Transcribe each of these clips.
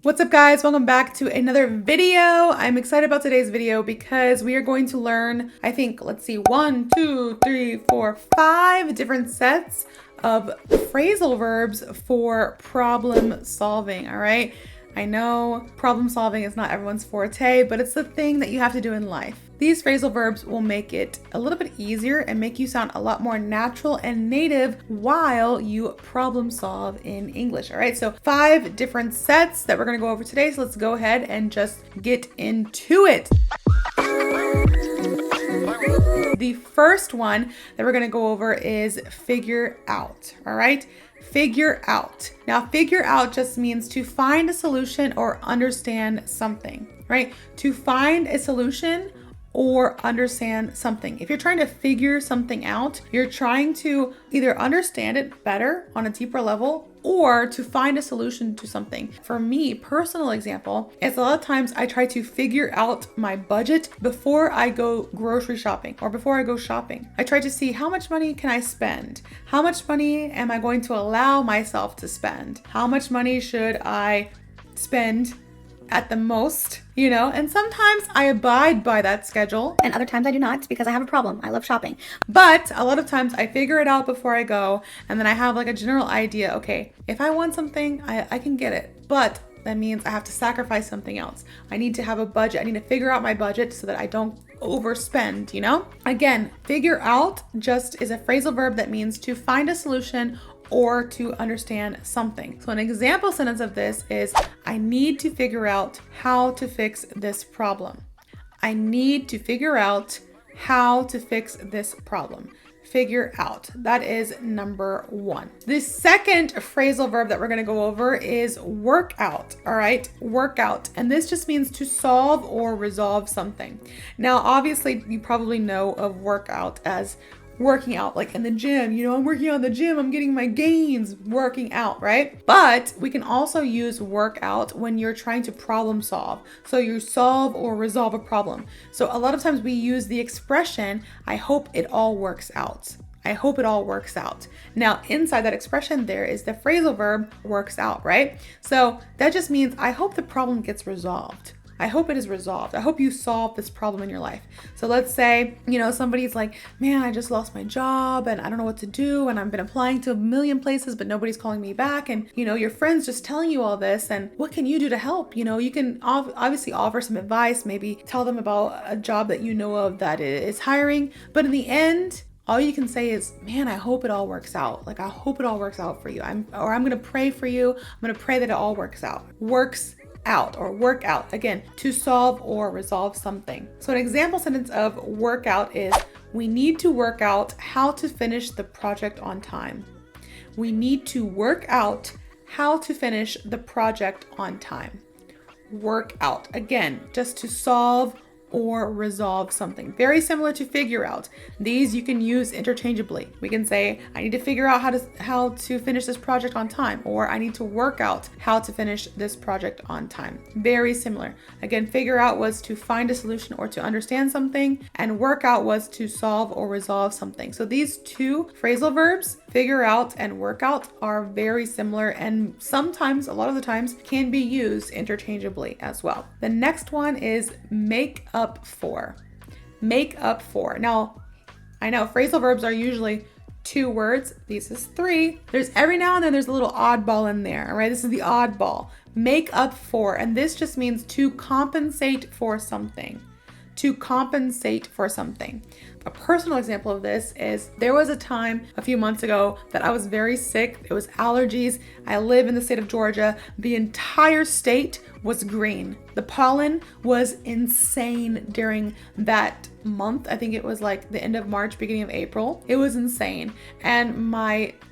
What's up guys, welcome back to another video. I'm excited about today's video because we are going to learn, I think, let's see, 1, 2, 3, 4, 5 different sets of phrasal verbs for problem solving, all right? I know problem solving is not everyone's forte, but it's the thing that you have to do in life. These phrasal verbs will make it a little bit easier and make you sound a lot more natural and native while you problem solve in English. All right, so 5 different sets that we're going to go over today. So let's go ahead and just get into it. The first one that we're going to go over is figure out. All right. Figure out. Now, figure out just means to find a solution or understand something, right? To find a solution or understand something. If you're trying to figure something out, you're trying to either understand it better on a deeper level or to find a solution to something. For me, personal example, is a lot of times I try to figure out my budget before I go grocery shopping or before I go shopping. I try to see how much money can I spend? How much money am I going to allow myself to spend? How much money should I spend at the most, you know? And sometimes I abide by that schedule and other times I do not because I have a problem. I love shopping. But a lot of times I figure it out before I go, and then I have like a general idea. Okay, if I want something, I can get it, but that means I have to sacrifice something else. I need to have a budget. I need to figure out my budget so that I don't overspend, you know? Again, figure out just is a phrasal verb that means to find a solution or to understand something. So an example sentence of this is, I need to figure out how to fix this problem. I need to figure out how to fix this problem. Figure out. That is number 1. The second phrasal verb that we're going to go over is work out. All right, work out. And this just means to solve or resolve something. Now, obviously, you probably know of workout as working out, like in the gym, you know, I'm working out in the gym, I'm getting my gains working out, right? But we can also use work out when you're trying to problem solve. So you solve or resolve a problem. So a lot of times we use the expression, I hope it all works out. I hope it all works out. Now, inside that expression, there is the phrasal verb works out, right? So that just means I hope the problem gets resolved. I hope it is resolved. I hope you solve this problem in your life. So let's say, you know, somebody's like, man, I just lost my job and I don't know what to do. And I've been applying to a million places, but nobody's calling me back. And, you know, your friend's just telling you all this. And what can you do to help? You know, you can obviously offer some advice, maybe tell them about a job that you know of that is hiring. But in the end, all you can say is, man, I hope it all works out. Like, I hope it all works out for you. I'm going to pray for you. I'm going to pray that it all works out. Works out or work out, again, to solve or resolve something. So an example sentence of work out is, we need to work out how to finish the project on time. We need to work out how to finish the project on time. Work out, again, just to solve or resolve something. Very similar to figure out. These you can use interchangeably. We can say, I need to figure out how to finish this project on time, or I need to work out how to finish this project on time. Very similar. Again, figure out was to find a solution or to understand something, and work out was to solve or resolve something. So these two phrasal verbs, figure out and work out, are very similar and sometimes, a lot of the times, can be used interchangeably as well. The next one is make up for. Make up for. Now, I know phrasal verbs are usually 2 words. This is 3. There's every now and then there's a little oddball in there. All right, this is the oddball. Make up for, and this just means to compensate for something. To compensate for something. A personal example of this is there was a time a few months ago that I was very sick. It was allergies. I live in the state of Georgia. The entire state was green. The pollen was insane during that month. I think it was like the end of March, beginning of April. It was insane. And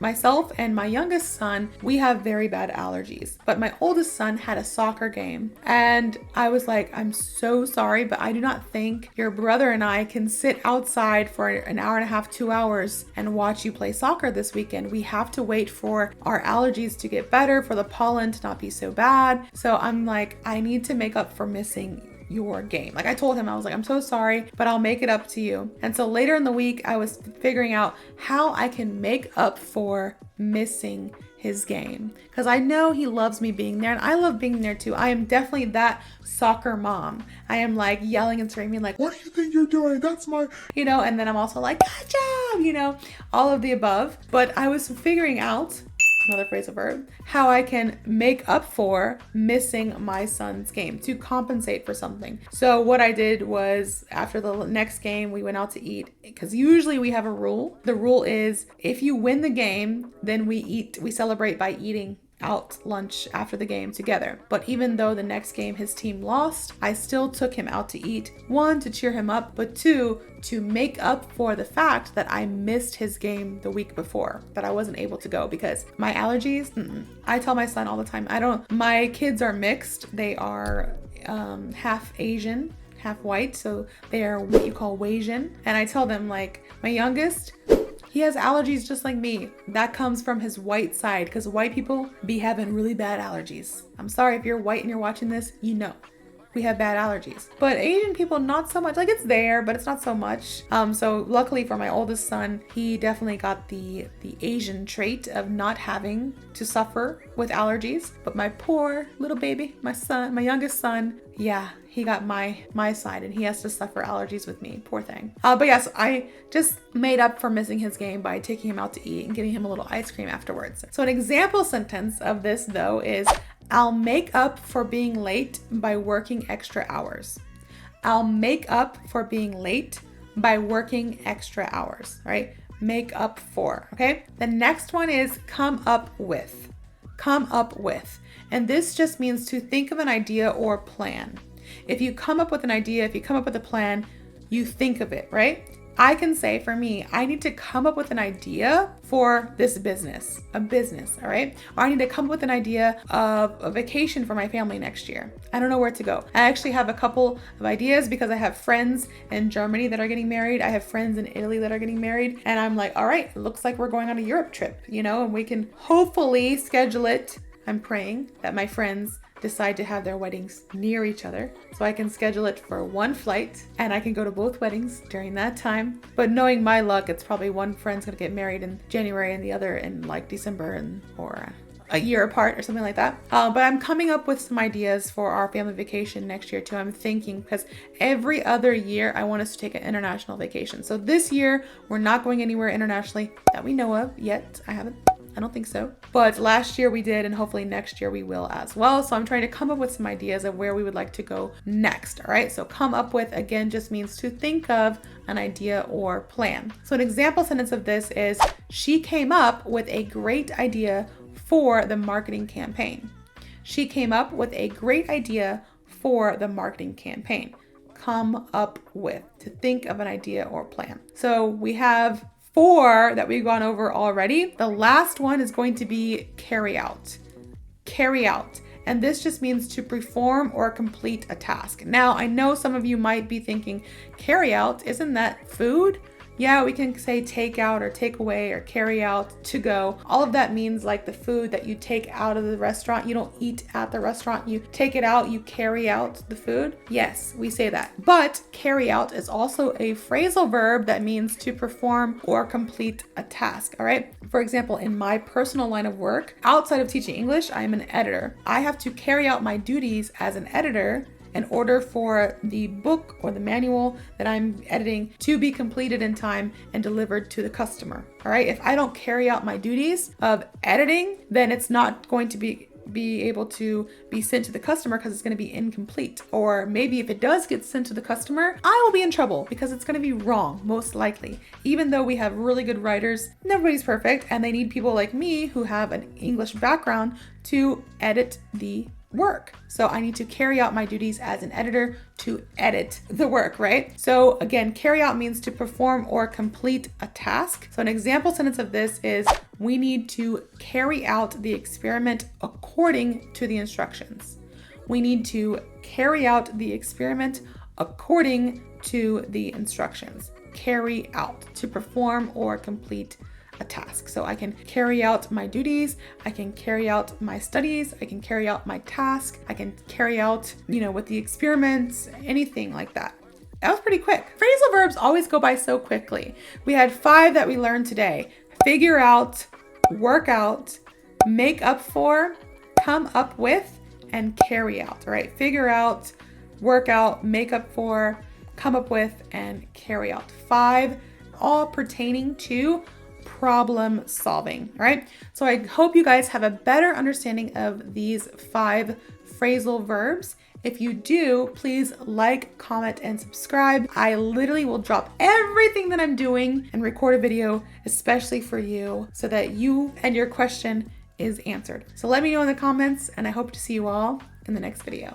myself and my youngest son, we have very bad allergies. But my oldest son had a soccer game. And I was like, I'm so sorry, but I do not think your brother and I can sit outside for an hour and a half, 2 hours and watch you play soccer this weekend. We have to wait for our allergies to get better, for the pollen to not be so bad. So I'm like, I need to make up for missing your game. Like I told him, I was like, I'm so sorry, but I'll make it up to you. And so later in the week, I was figuring out how I can make up for missing his game because I know he loves me being there and I love being there too. I am definitely that soccer mom. I am like yelling and screaming like, what do you think you're doing? That's my, and then I'm also like, good job, all of the above. But I was figuring out, another phrasal verb, how I can make up for missing my son's game to compensate for something. So what I did was after the next game, we went out to eat because usually we have a rule. The rule is if you win the game, then we celebrate by eating out lunch after the game together. But even though the next game his team lost, I still took him out to eat. 1, to cheer him up, but 2, to make up for the fact that I missed his game the week before, that I wasn't able to go because my allergies, I tell my son all the time, my kids are mixed. They are half Asian, half white, so they are what you call Wasian. And I tell them, like, my youngest, he has allergies just like me. That comes from his white side because white people be having really bad allergies. I'm sorry if you're white and you're watching this, we have bad allergies. But Asian people, not so much. Like, it's there, but it's not so much. So luckily for my oldest son, he definitely got the Asian trait of not having to suffer with allergies. But my poor little baby, my youngest son, yeah, he got my side and he has to suffer allergies with me. Poor thing. But yes, I just made up for missing his game by taking him out to eat and getting him a little ice cream afterwards. So an example sentence of this though is, I'll make up for being late by working extra hours. I'll make up for being late by working extra hours, right? Make up for, okay? The next one is come up with. Come up with. And this just means to think of an idea or plan. If you come up with an idea, if you come up with a plan, you think of it, right? I can say for me, I need to come up with an idea for this business, all right? Or I need to come up with an idea of a vacation for my family next year. I don't know where to go. I actually have a couple of ideas because I have friends in Germany that are getting married. I have friends in Italy that are getting married. And I'm like, all right, it looks like we're going on a Europe trip, and we can hopefully schedule it. I'm praying that my friends decide to have their weddings near each other so I can schedule it for one flight and I can go to both weddings during that time. But knowing my luck, it's probably one friend's gonna get married in January and the other in like December or a year apart or something like that. But I'm coming up with some ideas for our family vacation next year too. I'm thinking because every other year I want us to take an international vacation. So this year we're not going anywhere internationally that we know of yet. I don't think so. But last year we did, and hopefully next year we will as well. So I'm trying to come up with some ideas of where we would like to go next. All right. So come up with, again, just means to think of an idea or plan. So an example sentence of this is, she came up with a great idea for the marketing campaign. She came up with a great idea for the marketing campaign. Come up with, to think of an idea or plan. So we have 4 that we've gone over already. The last one is going to be carry out. Carry out. And this just means to perform or complete a task. Now, I know some of you might be thinking, carry out, isn't that food? Yeah, we can say take out or take away or carry out, to go. All of that means like the food that you take out of the restaurant. You don't eat at the restaurant, you take it out, you carry out the food. Yes, we say that. But carry out is also a phrasal verb that means to perform or complete a task, all right? For example, in my personal line of work, outside of teaching English, I'm an editor. I have to carry out my duties as an editor in order for the book or the manual that I'm editing to be completed in time and delivered to the customer. All right. If I don't carry out my duties of editing, then it's not going to be able to be sent to the customer because it's going to be incomplete. Or maybe if it does get sent to the customer, I will be in trouble because it's going to be wrong, most likely. Even though we have really good writers, nobody's perfect, and they need people like me who have an English background to edit the work. So I need to carry out my duties as an editor to edit the work, right? So again, carry out means to perform or complete a task. So an example sentence of this is, we need to carry out the experiment according to the instructions. We need to carry out the experiment according to the instructions. Carry out, to perform or complete a task. So I can carry out my duties, I can carry out my studies, I can carry out my task, I can carry out, with the experiments, anything like that. That was pretty quick. Phrasal verbs always go by so quickly. We had 5 that we learned today. Figure out, work out, make up for, come up with, and carry out. All right, figure out, work out, make up for, come up with, and carry out. 5, all pertaining to problem solving. All right, so I hope you guys have a better understanding of these 5 phrasal verbs. If you do, please like, comment, and subscribe. I literally will drop everything that I'm doing and record a video especially for you so that you and your question is answered. So let me know in the comments, and I hope to see you all in the next video.